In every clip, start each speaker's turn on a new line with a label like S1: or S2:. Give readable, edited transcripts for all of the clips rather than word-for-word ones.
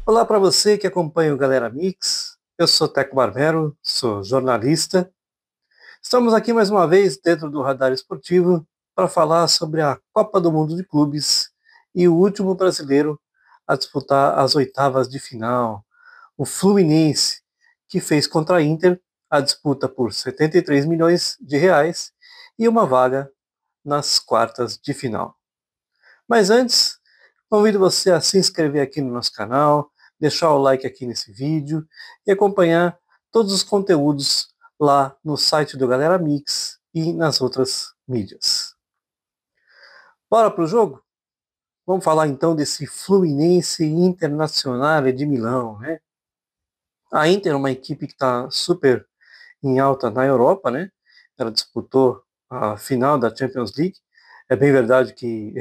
S1: Olá para você que acompanha o Galera Mix. Eu sou Teco Barbero, sou jornalista. Estamos aqui mais uma vez dentro do Radar Esportivo para falar sobre a Copa do Mundo de Clubes e o último brasileiro a disputar as oitavas de final, o Fluminense, que fez contra a Inter a disputa por 73 milhões de reais e uma vaga nas quartas de final. Mas antes, convido você a se inscrever aqui no nosso canal, deixar o like aqui nesse vídeo e acompanhar todos os conteúdos lá no site do Galera Mix e nas outras mídias. Bora pro jogo? Vamos falar então desse Fluminense Internazionale de Milão, né? A Inter é uma equipe que está super em alta na Europa, né? Ela disputou a final da Champions League. É bem verdade que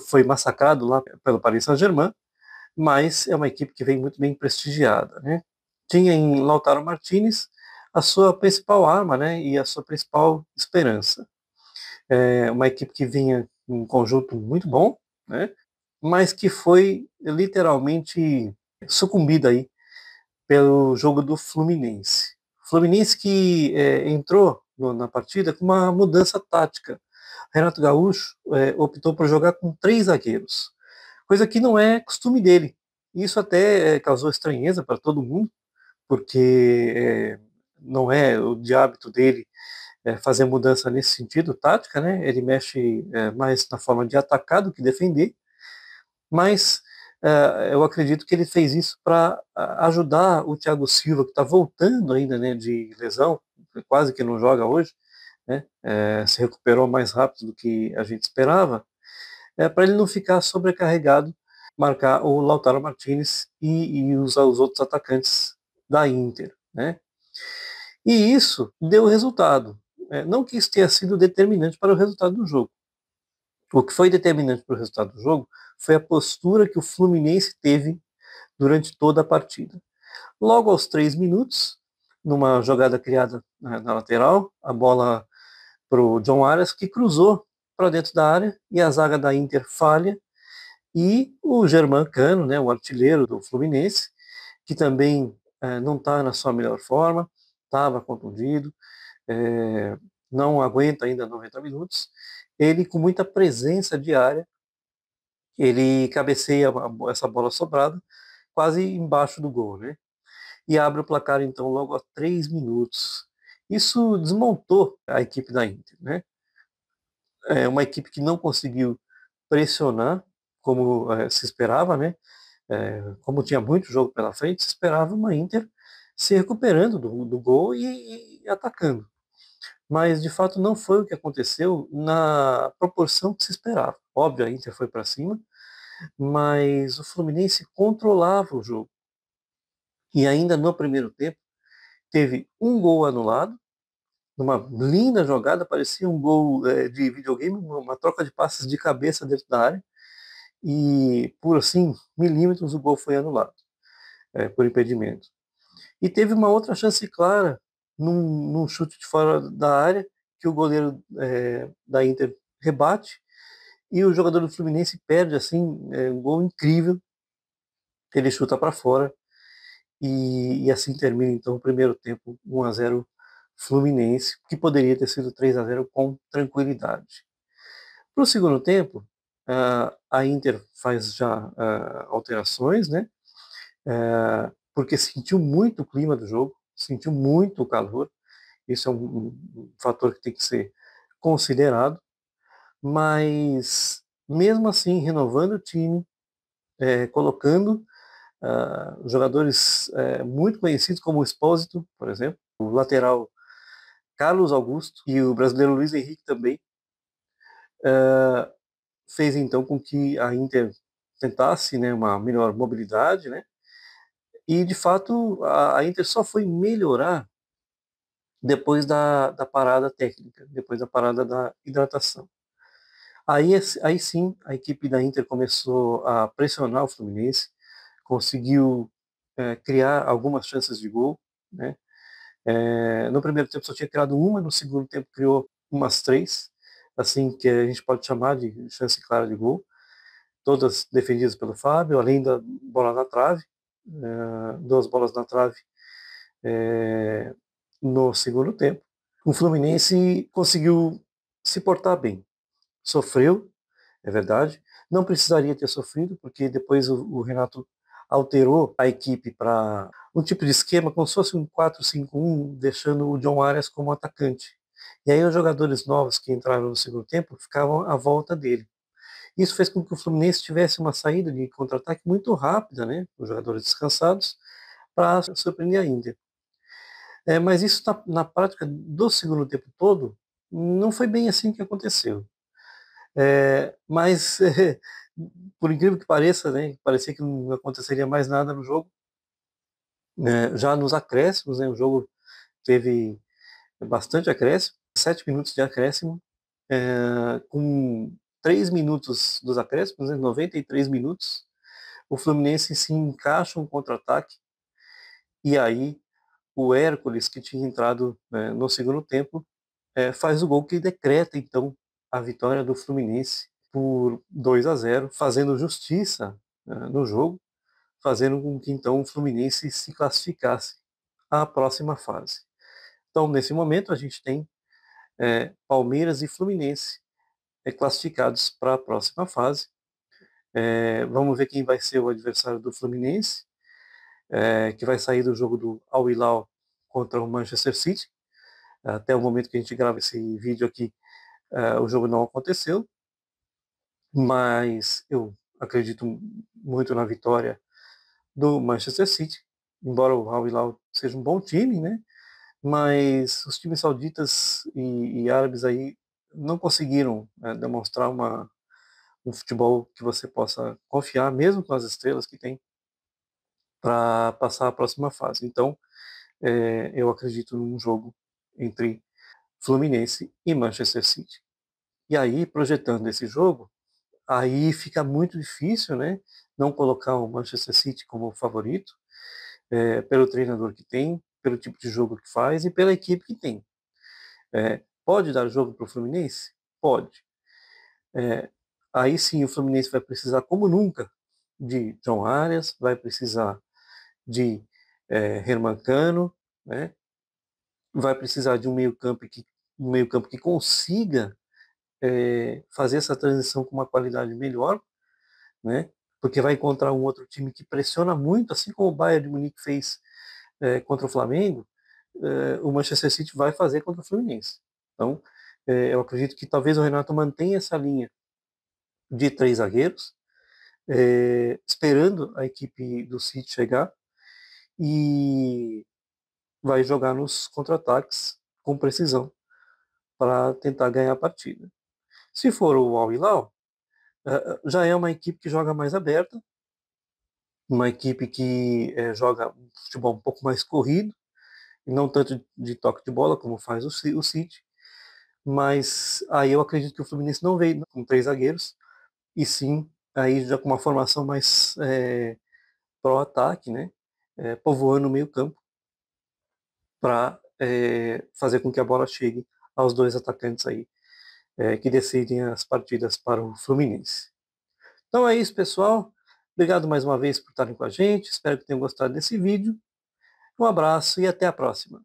S1: foi massacrado lá pelo Paris Saint-Germain, mas é uma equipe que vem muito bem prestigiada, né? Tinha em Lautaro Martinez a sua principal arma, né, e a sua principal esperança. É uma equipe que vinha em um conjunto muito bom, né, mas que foi literalmente sucumbida aí pelo jogo do Fluminense. Fluminense que entrou na partida com uma mudança tática. Renato Gaúcho optou por jogar com 3 zagueiros, coisa que não é costume dele. Isso até causou estranheza para todo mundo, porque não é o de hábito dele fazer mudança nesse sentido, tática, né? Ele mexe mais na forma de atacar do que defender, mas eu acredito que ele fez isso para ajudar o Thiago Silva, que está voltando ainda, né, de lesão, quase que não joga hoje, né? Se recuperou mais rápido do que a gente esperava, para ele não ficar sobrecarregado, marcar o Lautaro Martinez e usar os outros atacantes da Inter, né? E isso deu resultado. Não que isso tenha sido determinante para o resultado do jogo. O que foi determinante para o resultado do jogo foi a postura que o Fluminense teve durante toda a partida. Logo aos 3 minutos, numa jogada criada na lateral, a bola para o John Arias, que cruzou para dentro da área e a zaga da Inter falha. E o Germancano, né, o artilheiro do Fluminense, que também não está na sua melhor forma, estava contundido, é, não aguenta ainda 90 minutos. Ele, com muita presença de área, ele cabeceia essa bola sobrada quase embaixo do gol, né? E abre o placar então logo a 3 minutos. Isso desmontou a equipe da Inter, né? É uma equipe que não conseguiu pressionar como se esperava, né? Como tinha muito jogo pela frente, se esperava uma Inter se recuperando do gol e atacando. Mas de fato não foi o que aconteceu na proporção que se esperava. Óbvio, a Inter foi para cima, mas o Fluminense controlava o jogo. E ainda no primeiro tempo, teve um gol anulado, numa linda jogada, parecia um gol de videogame, uma troca de passes de cabeça dentro da área, e por assim, milímetros, o gol foi anulado, por impedimento. E teve uma outra chance clara, num chute de fora da área, que o goleiro da Inter rebate, e o jogador do Fluminense perde assim um gol incrível, ele chuta para fora, e assim termina então o primeiro tempo 1-0 Fluminense, que poderia ter sido 3-0 com tranquilidade. Para o segundo tempo, a Inter faz já alterações, né? Porque sentiu muito o clima do jogo, sentiu muito o calor. Isso é um fator que tem que ser considerado. Mas, mesmo assim, renovando o time, colocando jogadores muito conhecidos, como o Expósito, por exemplo, o lateral Carlos Augusto e o brasileiro Luiz Henrique também, fez então com que a Inter tentasse, né, uma melhor mobilidade, né? E de fato a Inter só foi melhorar depois da parada técnica, depois da parada da hidratação. Aí sim a equipe da Inter começou a pressionar o Fluminense, conseguiu criar algumas chances de gol, né? No primeiro tempo só tinha criado uma, no segundo tempo criou umas 3, assim que a gente pode chamar de chance clara de gol, todas defendidas pelo Fábio, além da bola na trave. 2 bolas na trave no segundo tempo. O Fluminense conseguiu se portar bem. Sofreu, é verdade. Não precisaria ter sofrido, porque depois o Renato alterou a equipe para um tipo de esquema como se fosse um 4-5-1, deixando o John Arias como atacante. E aí os jogadores novos que entraram no segundo tempo ficavam à volta dele. Isso fez com que o Fluminense tivesse uma saída de contra-ataque muito rápida, né? Os jogadores descansados, para surpreender a Inter. Mas isso na prática do segundo tempo todo não foi bem assim que aconteceu. Mas por incrível que pareça, né? Parecia que não aconteceria mais nada no jogo. Já nos acréscimos, né? O jogo teve bastante acréscimo, 7 minutos de acréscimo, com 3 minutos dos acréscimos, né, 93 minutos, o Fluminense se encaixa um contra-ataque, e aí o Hércules, que tinha entrado, né, no segundo tempo, faz o gol que decreta, então, a vitória do Fluminense por 2-0, fazendo justiça, no jogo, fazendo com que, então, o Fluminense se classificasse à próxima fase. Então, nesse momento, a gente tem Palmeiras e Fluminense classificados para a próxima fase. Vamos ver quem vai ser o adversário do Fluminense, que vai sair do jogo do Al Hilal contra o Manchester City. Até o momento que a gente grava esse vídeo aqui, o jogo não aconteceu, mas eu acredito muito na vitória do Manchester City, embora o Al Hilal seja um bom time, né? Mas os times sauditas e árabes aí não conseguiram demonstrar um futebol que você possa confiar, mesmo com as estrelas que tem, para passar a próxima fase. Então, eu acredito num jogo entre Fluminense e Manchester City. E aí, projetando esse jogo, aí fica muito difícil, né, não colocar o Manchester City como favorito, pelo treinador que tem, pelo tipo de jogo que faz e pela equipe que tem. Pode dar jogo para o Fluminense? Pode. Aí sim o Fluminense vai precisar, como nunca, de John Arias, vai precisar de Hermancano, né? Vai precisar de um meio-campo que consiga fazer essa transição com uma qualidade melhor, né? Porque vai encontrar um outro time que pressiona muito, assim como o Bayern de Munique fez contra o Flamengo, o Manchester City vai fazer contra o Fluminense. Então, eu acredito que talvez o Renato mantenha essa linha de 3 zagueiros, esperando a equipe do City chegar, e vai jogar nos contra-ataques com precisão para tentar ganhar a partida. Se for o Al Hilal, já é uma equipe que joga mais aberta, uma equipe que joga um futebol um pouco mais corrido, e não tanto de toque de bola como faz o City, mas aí eu acredito que o Fluminense não veio com 3 zagueiros, e sim aí já com uma formação mais pró-ataque, né? Povoando o meio campo para fazer com que a bola chegue aos 2 atacantes aí que decidem as partidas para o Fluminense. Então é isso, pessoal. Obrigado mais uma vez por estarem com a gente. Espero que tenham gostado desse vídeo. Um abraço e até a próxima.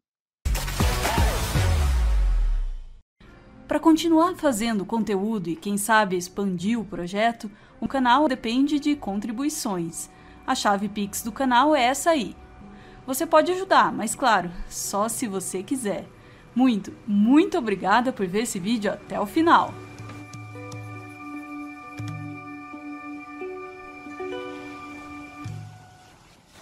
S2: Para continuar fazendo conteúdo e, quem sabe, expandir o projeto, o canal depende de contribuições. A chave Pix do canal é essa aí. Você pode ajudar, mas claro, só se você quiser. Muito obrigada por ver esse vídeo até o final.